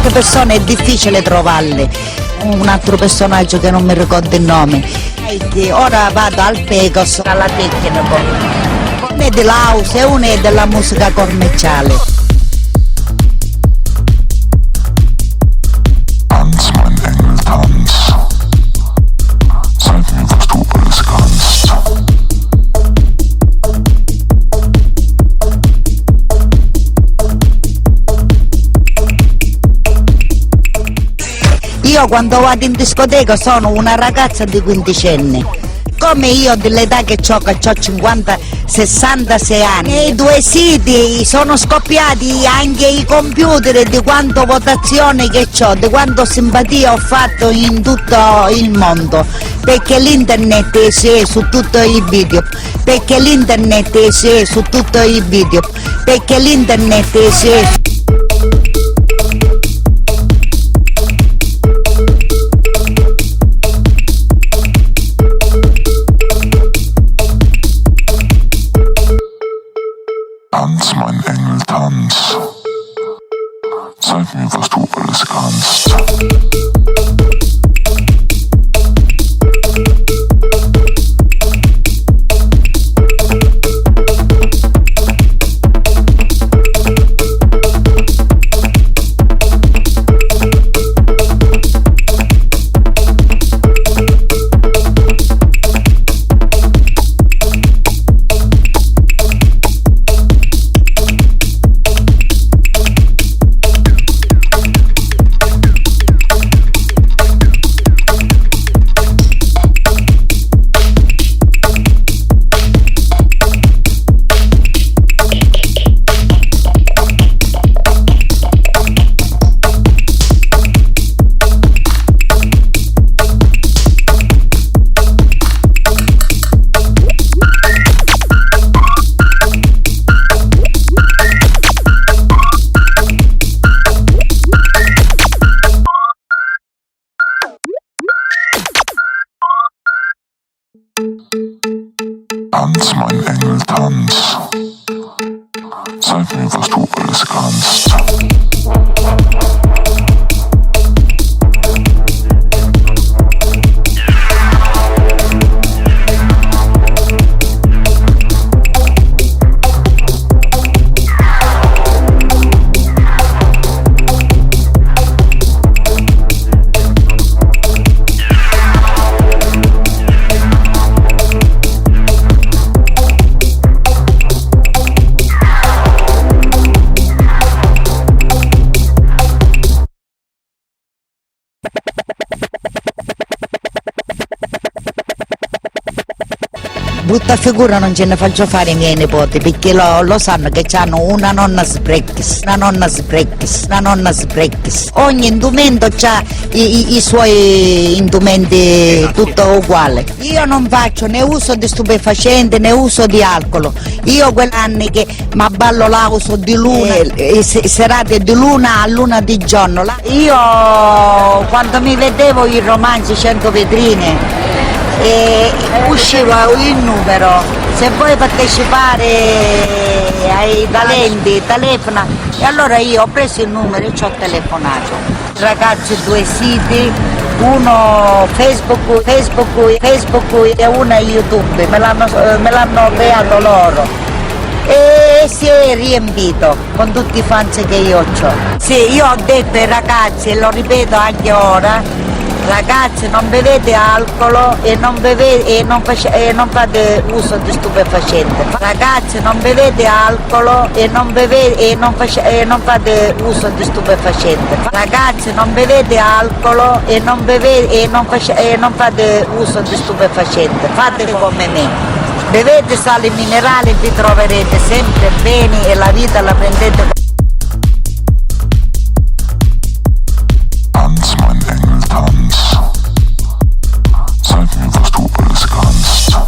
altre persone è difficile trovarle. Un altro personaggio che non mi ricordo il nome. Ora vado al Pecos, alla tecnica. Uno è dell'house e uno è della musica commerciale. Tanz, mein Engel, tanz. Zeig mir, was du alles kannst. Io quando vado in discoteca sono una ragazza di 15 anni, come io dell'età che ho 50, 66 anni. Nei due siti sono scoppiati anche i computer di quanto votazione che ho, di quanto simpatia ho fatto in tutto il mondo, perché l'internet c'è su tutti i video, perché l'internet c'è su tutti i video, perché l'internet c'è. Tanz, mein Engel, tanz. Zeig mir, was du alles kannst. Tanz, mein Engel, tanz. Zeig mir, was du alles kannst. Brutta figura non ce ne faccio fare ai miei nipoti, perché lo sanno che hanno una nonna sbrecchis, una nonna sbrecchis, una nonna sbrecchis. Ogni indumento ha i suoi indumenti tutto uguale. Io non faccio né uso di stupefacente né uso di alcol. Io quegli anni che mi abballo l'uso di luna, serate di luna a luna di giorno. Io quando mi vedevo i romanzi 100 vetrine e usciva il numero, se vuoi partecipare ai talenti telefona, e allora io ho preso il numero e ci ho telefonato. Ragazzi, due siti, uno Facebook e uno YouTube, me l'hanno creato loro e si è riempito con tutti i fans che io ho. Sì, io ho detto ai ragazzi e lo ripeto anche ora: ragazzi, non bevete alcol e non fate uso di stupefacente. Ragazzi, non bevete alcol e non fate uso di stupefacente. Ragazzi, non bevete alcol e non fate uso di stupefacente. Fate come me. Bevete sali minerali, vi troverete sempre bene e la vita la prendete. Tanz, mein Engel, tanz. Zeig mir, was du alles kannst.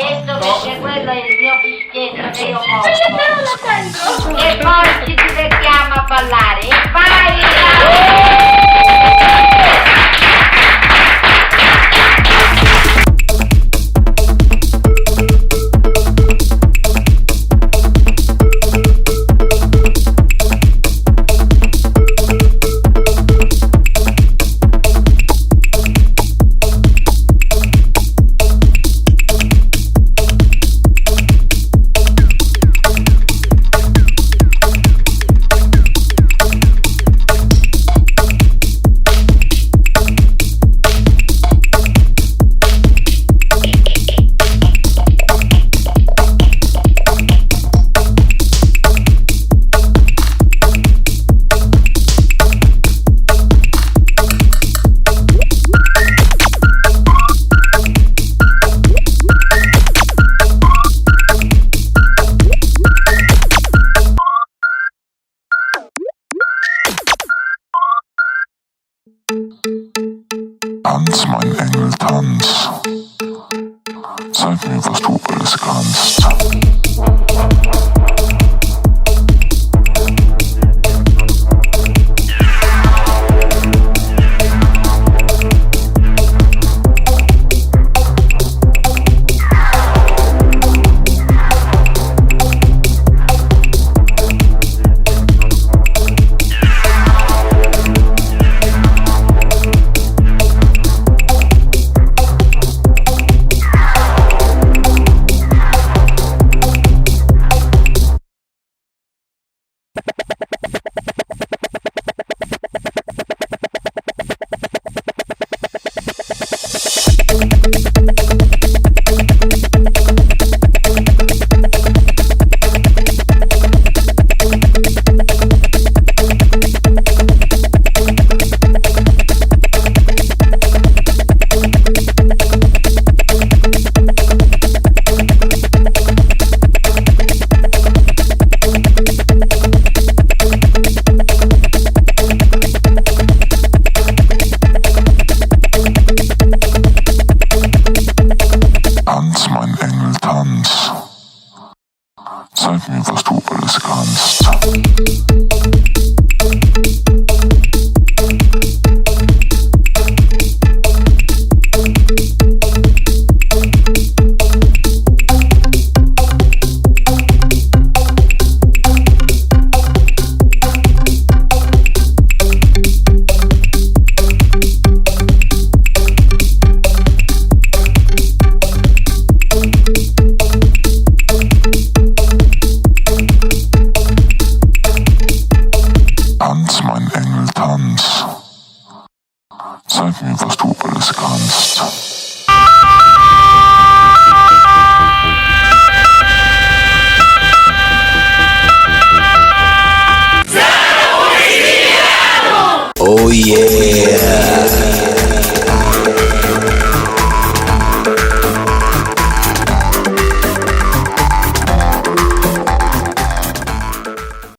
fischietto perché quello è il mio fischietto che io porto. E poi ci divertiamo a ballare. E vai! Tanz, mein Engel, tanz. Zeig mir, was du alles kannst. Tanz, mein Engel, tanz. Zeig mir, was du alles kannst. Tanz, mein Engel, tanz. Zeig mir, was du alles kannst.